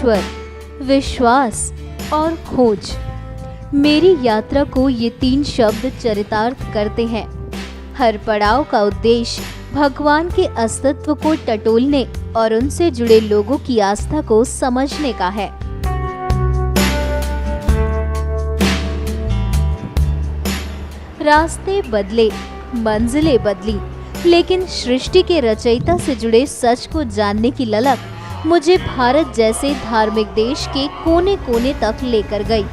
ईश्वर, विश्वास और खोज। मेरी यात्रा को ये 3 शब्द चरितार्थ करते हैं। हर पड़ाव का उद्देश्य भगवान के अस्तित्व को टटोलने और उनसे जुड़े लोगों की आस्था को समझने का है। रास्ते बदले, मंजिलें बदली, लेकिन सृष्टि के रचयिता से जुड़े सच को जानने की ललक मुझे भारत जैसे धार्मिक देश के कोने कोने तक लेकर गई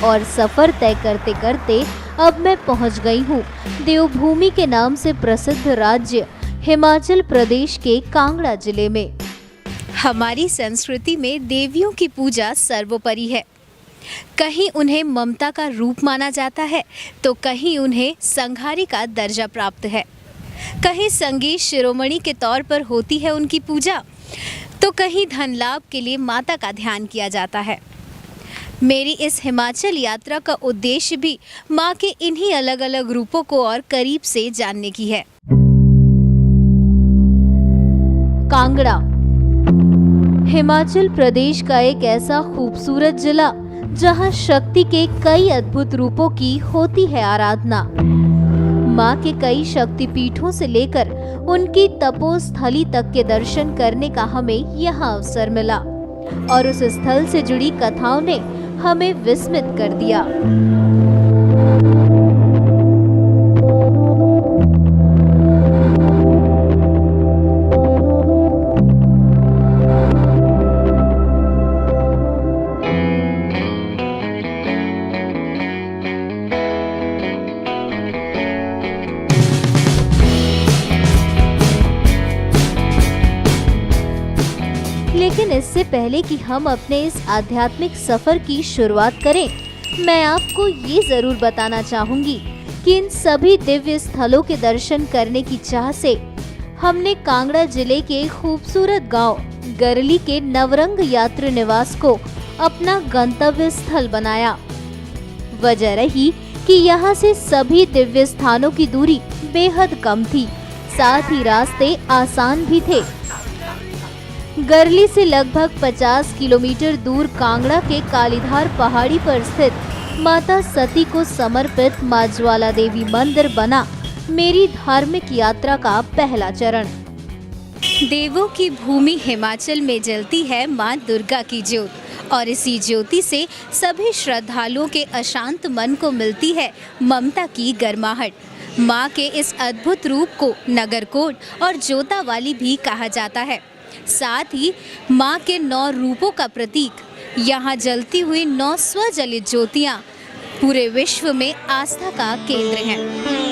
और सफर तय करते करते अब मैं पहुंच गई हूँ देवभूमि के नाम से प्रसिद्ध राज्य हिमाचल प्रदेश के कांगड़ा जिले में। हमारी संस्कृति में देवियों की पूजा सर्वोपरि है। कहीं उन्हें ममता का रूप माना जाता है तो कहीं उन्हें संहारी का दर्जा प्राप्त है। कहीं संगीत शिरोमणि के तौर पर होती है उनकी पूजा, तो कहीं धन लाभ के लिए माता का ध्यान किया जाता है। मेरी इस हिमाचल यात्रा का उद्देश्य भी माँ के इन्हीं अलग अलग रूपों को और करीब से जानने की है। कांगड़ा हिमाचल प्रदेश का एक ऐसा खूबसूरत जिला जहाँ शक्ति के कई अद्भुत रूपों की होती है आराधना। माँ के कई शक्तिपीठों से लेकर उनकी तपोस्थली तक के दर्शन करने का हमें यहाँ अवसर मिला और उस स्थल से जुड़ी कथाओं ने हमें विस्मित कर दिया। लेकिन इससे पहले कि हम अपने इस आध्यात्मिक सफर की शुरुआत करें, मैं आपको ये जरूर बताना चाहूंगी कि इन सभी दिव्य स्थलों के दर्शन करने की चाह से हमने कांगड़ा जिले के खूबसूरत गांव गरली के नवरंग यात्री निवास को अपना गंतव्य स्थल बनाया। वजह रही कि यहाँ से सभी दिव्य स्थानों की दूरी बेहद कम थी, साथ ही रास्ते आसान भी थे। गरली से लगभग 50 किलोमीटर दूर कांगड़ा के कालीधार पहाड़ी पर स्थित माता सती को समर्पित मां ज्वाला देवी मंदिर बना मेरी धार्मिक यात्रा का पहला चरण। देवों की भूमि हिमाचल में जलती है मां दुर्गा की ज्योत और इसी ज्योति से सभी श्रद्धालुओं के अशांत मन को मिलती है ममता की गर्माहट। मां के इस अद्भुत रूप को नगरकोट और जोता वाली भी कहा जाता है। साथ ही मां के 9 रूपों का प्रतीक यहाँ जलती हुई 9 स्वजलित ज्योतियाँ पूरे विश्व में आस्था का केंद्र हैं।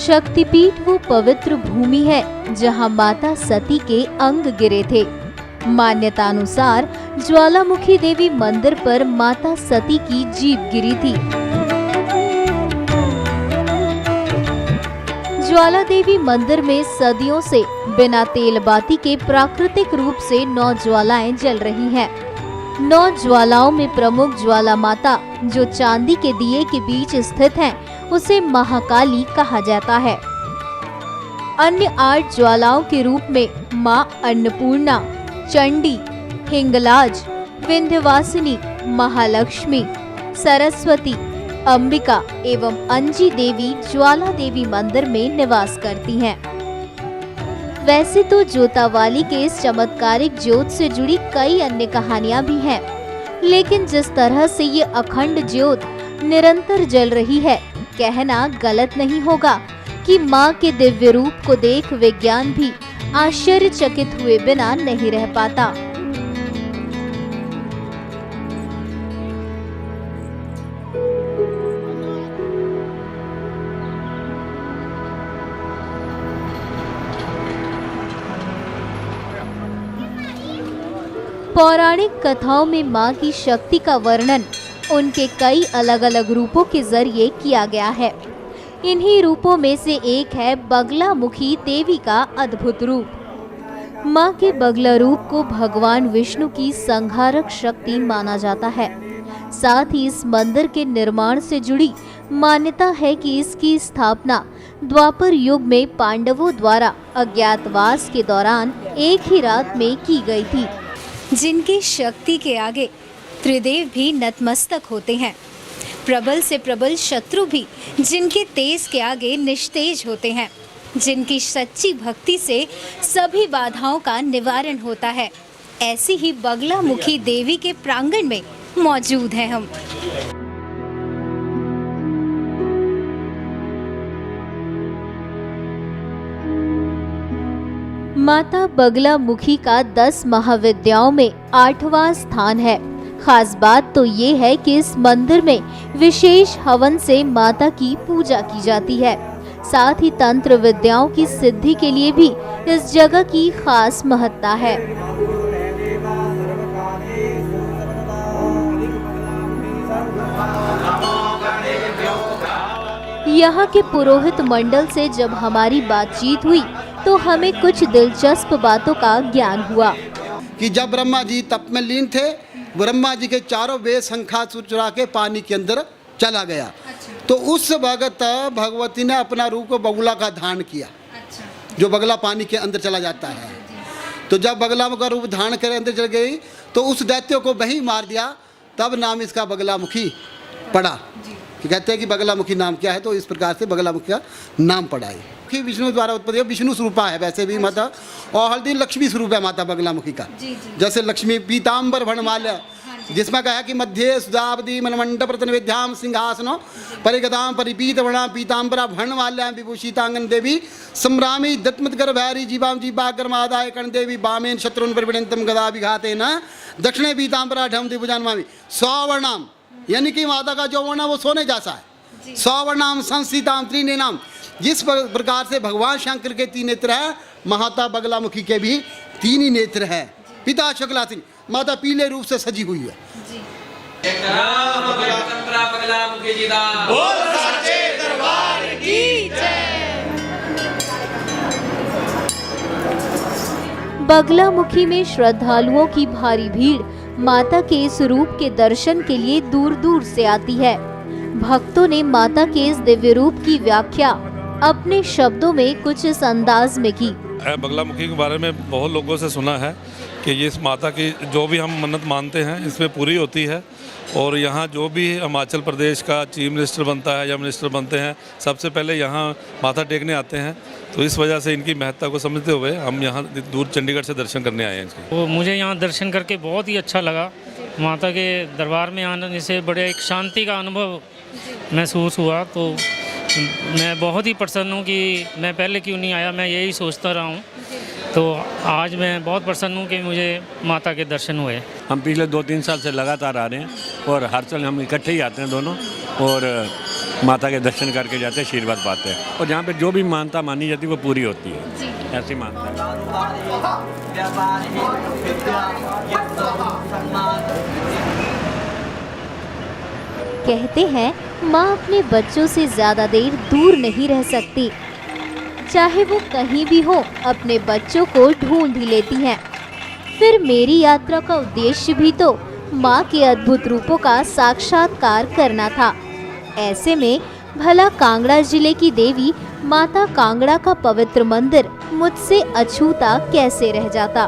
शक्तिपीठ वो पवित्र भूमि है जहां माता सती के अंग गिरे थे। मान्यता अनुसार ज्वालामुखी देवी मंदिर पर माता सती की जीभ गिरी थी। ज्वाला देवी मंदिर में सदियों से बिना तेल बाती के प्राकृतिक रूप से 9 ज्वालाएं जल रही हैं। 9 ज्वालाओं में प्रमुख ज्वाला माता जो चांदी के दिए के बीच स्थित हैं, उसे महाकाली कहा जाता है। अन्य 8 ज्वालाओं के रूप में मां अन्नपूर्णा, चंडी, हिंगलाज, विंध्यवासिनी, महालक्ष्मी, सरस्वती, अंबिका एवं अंजी देवी ज्वाला देवी मंदिर में निवास करती हैं। वैसे तो जोतावाली के इस चमत्कारिक ज्योत से जुड़ी कई अन्य कहानियां भी हैं, लेकिन जिस तरह से ये अखंड ज्योत निरंतर जल रही है, कहना गलत नहीं होगा कि माँ के दिव्य रूप को देख विज्ञान भी आश्चर्यचकित हुए बिना नहीं रह पाता। पौराणिक कथाओं में माँ की शक्ति का वर्णन उनके कई अलग अलग रूपों के जरिए किया गया है। इन्हीं रूपों में से एक है बगलामुखी देवी का अद्भुत रूप। माँ के बगला रूप को भगवान विष्णु की संहारक शक्ति माना जाता है। साथ ही इस मंदिर के निर्माण से जुड़ी मान्यता है कि इसकी स्थापना द्वापर युग में पांडवों द्वारा अज्ञातवास के दौरान एक ही रात में की गई थी। जिनकी शक्ति के आगे त्रिदेव भी नतमस्तक होते हैं, प्रबल से प्रबल शत्रु भी जिनके तेज के आगे निस्तेज होते हैं, जिनकी सच्ची भक्ति से सभी बाधाओं का निवारण होता है, ऐसी ही बगलामुखी देवी के प्रांगण में मौजूद हैं हम। माता बगलामुखी का 10 महाविद्याओं में 8वां स्थान है। खास बात तो ये है कि इस मंदिर में विशेष हवन से माता की पूजा की जाती है। साथ ही तंत्र विद्याओं की सिद्धि के लिए भी इस जगह की खास महत्ता है। यहाँ के पुरोहित मंडल से जब हमारी बातचीत हुई तो हमें कुछ दिलचस्प बातों का ज्ञान हुआ कि जब ब्रह्मा जी तप में लीन थे, ब्रह्मा जी के चारों वेद शंखासुर चुरा के पानी के अंदर चला गया। तो उस वक्त भगवती ने अपना रूप बगुला का धारण किया, जो बगला पानी के अंदर चला जाता है। तो जब बगला का रूप धारण कर अंदर चल गई तो उस दैत्य को वहीं मार दिया, तब नाम इसका बगलामुखी पड़ा। कि कहते हैं कि बगलामुखी नाम क्या है, तो इस प्रकार से बगलामुखी का नाम पड़ा है। विष्णु द्वारा उत्पत्ति, विष्णु स्वरूपा है वैसे भी माता, और हल्दी लक्ष्मी स्वरूप है माता बगलामुखी का। जैसे लक्ष्मी पीताम्बर भणमाल्य, जिसमें कहा कि मध्य सुधावधि मनमंडप प्रतनविद्याम सिंहासनो परिगदाम परिपीत वर्णा पीताम्बरा भणमाल्या विभूषितांगन देवी सम्रामी दत्तमतकर भैरी जीवाम जीवाग्रमादाय कर्ण देवी बामेन शत्रुन परिवृणतम गदा विघाते न दक्षिणे पीताम्बरा ढम दिभुजानमामि सौवर्णाम, यानी कि माता का जो वर्ण है वो सोने जैसा है। सौवर्णाम संस्थिताम त्रिनेनाम, जिस प्रकार से भगवान शंकर के 3 नेत्र है, माता बगलामुखी के भी 3 ही नेत्र है। पिता शुक्ला सिंह, माता पीले रूप से सजी हुई है। बगलामुखी में श्रद्धालुओं की भारी भीड़ माता के इस रूप के दर्शन के लिए दूर दूर से आती है। भक्तों ने माता के इस दिव्य रूप की व्याख्या अपने शब्दों में कुछ इस अंदाज में की। बगलामुखी के बारे में बहुत लोगों से सुना है कि ये इस माता की जो भी हम मन्नत मानते हैं इसमें पूरी होती है। और यहाँ जो भी हिमाचल प्रदेश का चीफ मिनिस्टर बनता है या मिनिस्टर बनते हैं, सबसे पहले यहाँ माथा टेकने आते हैं। तो इस वजह से इनकी महत्ता को समझते हुए हम यहाँ दूर चंडीगढ़ से दर्शन करने आए हैं इसके। तो मुझे यहाँ दर्शन करके बहुत ही अच्छा लगा। माता के दरबार में आने से बड़े एक शांति का अनुभव महसूस हुआ। तो मैं बहुत ही प्रसन्न हूँ कि मैं पहले क्यों नहीं आया, मैं यही सोचता रहा हूँ। तो आज मैं बहुत प्रसन्न हूँ कि मुझे माता के दर्शन हुए। हम पिछले 2-3 साल से लगातार आ रहे हैं और हर साल हम इकट्ठे ही आते हैं दोनों, और माता के दर्शन करके जाते हैं, आशीर्वाद पाते हैं। और जहाँ पे जो भी मानता मानी जाती है वो पूरी होती है, ऐसी मानता है। कहते हैं माँ अपने बच्चों से ज्यादा देर दूर नहीं रह सकती, चाहे वो कहीं भी हो अपने बच्चों को ढूंढ ही लेती हैं। फिर मेरी यात्रा का उद्देश्य भी तो माँ के अद्भुत रूपों का साक्षात्कार करना था। ऐसे में भला कांगड़ा जिले की देवी माता कांगड़ा का पवित्र मंदिर मुझसे अछूता कैसे रह जाता।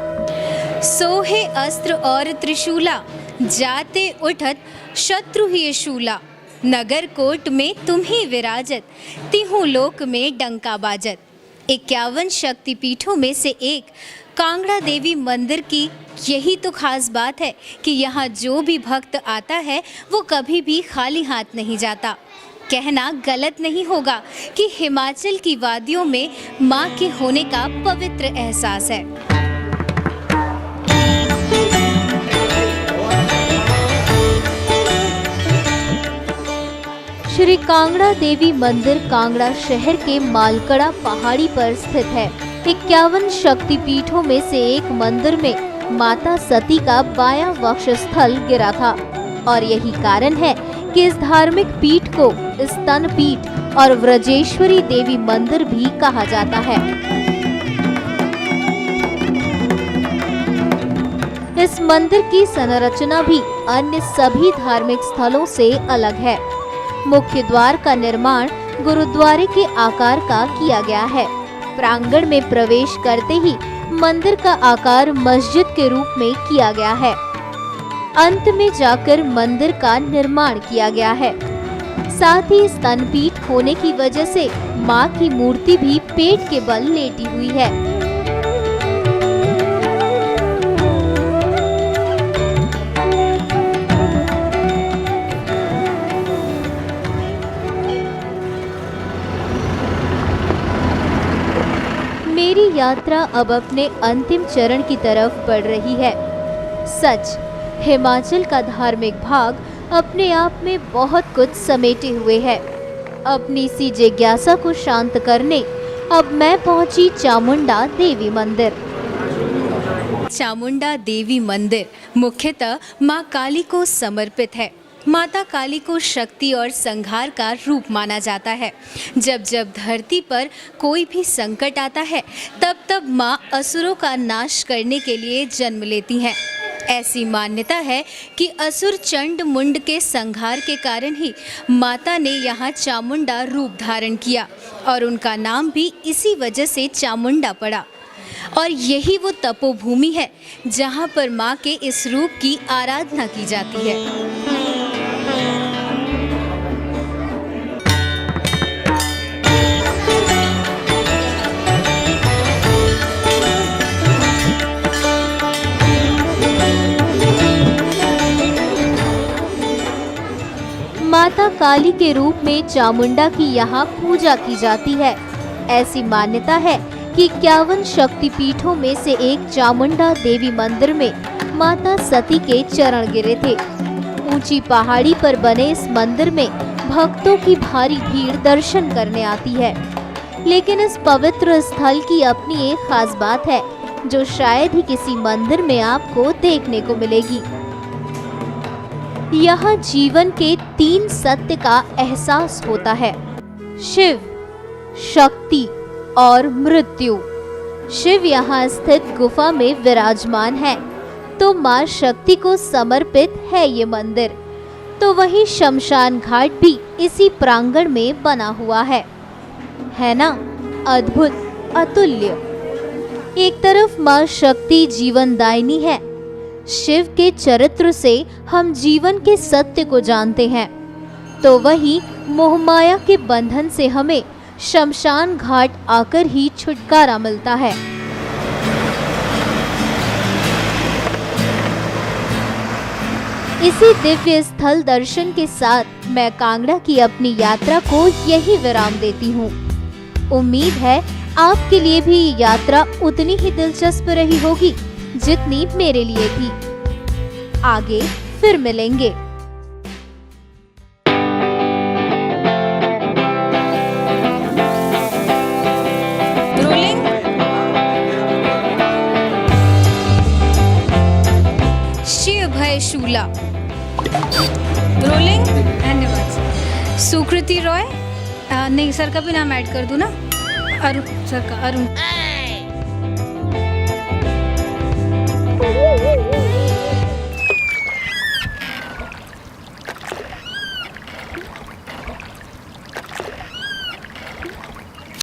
सोहे अस्त्र और त्रिशूला, जाते उठत शत्रु ही शूला, नगर कोट में तुम ही विराजत, तिहु लोक में डंका बाजत। 51 शक्तिपीठों में से एक कांगड़ा देवी मंदिर की यही तो खास बात है कि यहाँ जो भी भक्त आता है वो कभी भी खाली हाथ नहीं जाता। कहना गलत नहीं होगा कि हिमाचल की वादियों में माँ के होने का पवित्र एहसास है। श्री कांगड़ा देवी मंदिर कांगड़ा शहर के मालकड़ा पहाड़ी पर स्थित है। 51 शक्तिपीठों में से एक मंदिर में माता सती का बायां वक्षस्थल गिरा था और यही कारण है कि इस धार्मिक पीठ को स्तन पीठ और व्रजेश्वरी देवी मंदिर भी कहा जाता है। इस मंदिर की संरचना भी अन्य सभी धार्मिक स्थलों से अलग है। मुख्य द्वार का निर्माण गुरुद्वारे के आकार का किया गया है। प्रांगण में प्रवेश करते ही मंदिर का आकार मस्जिद के रूप में किया गया है। अंत में जाकर मंदिर का निर्माण किया गया है। साथ ही स्तनपीठ होने की वजह से मां की मूर्ति भी पेट के बल लेटी हुई है। मेरी यात्रा अब अपने अंतिम चरण की तरफ बढ़ रही है। सच, हिमाचल का धार्मिक भाग अपने आप में बहुत कुछ समेटे हुए है। अपनी सी जिज्ञासा को शांत करने अब मैं पहुंची चामुंडा देवी मंदिर। चामुंडा देवी मंदिर मुख्यतः मां काली को समर्पित है। माता काली को शक्ति और संहार का रूप माना जाता है। जब जब धरती पर कोई भी संकट आता है, तब तब मां असुरों का नाश करने के लिए जन्म लेती हैं। ऐसी मान्यता है कि असुर चंड मुंड के संहार के कारण ही माता ने यहाँ चामुंडा रूप धारण किया और उनका नाम भी इसी वजह से चामुंडा पड़ा। और यही वो तपोभूमि है जहाँ पर माँ के इस रूप की आराधना की जाती है। माता काली के रूप में चामुंडा की यहाँ पूजा की जाती है। ऐसी मान्यता है कि 51 शक्तिपीठों में से एक चामुंडा देवी मंदिर में माता सती के चरण गिरे थे। ऊंची पहाड़ी पर बने इस मंदिर में भक्तों की भारी भीड़ दर्शन करने आती है। लेकिन इस पवित्र स्थल की अपनी एक खास बात है जो शायद ही किसी मंदिर में आपको देखने को मिलेगी। यहाँ जीवन के 3 सत्य का एहसास होता है: शिव, शक्ति और मृत्यु। शिव यहाँ स्थित गुफा में विराजमान है, तो माँ शक्ति को समर्पित है ये मंदिर। तो वहीं शमशान घाट भी इसी प्रांगण में बना हुआ है ना? अद्भुत, अतुल्य। एक तरफ माँ शक्ति जीवनदायिनी है, शिव के चरित्र से हम जीवन के सत्य को जानते हैं, तो वहीं मोहमाया के बंधन से हमें शमशान घाट आकर ही छुटकारा मिलता है। इसी दिव्य स्थल दर्शन के साथ मैं कांगड़ा की अपनी यात्रा को यही विराम देती हूँ। उम्मीद है आपके लिए भी ये यात्रा उतनी ही दिलचस्प रही होगी जितनी मेरे लिए थी। आगे फिर मिलेंगे। रोलिंग। शिव भय शूला। रोलिंग। धन्यवाद। सुकृति रॉय। नहीं, सर का भी नाम ऐड कर दूं ना? अरुण सर का, अरुण।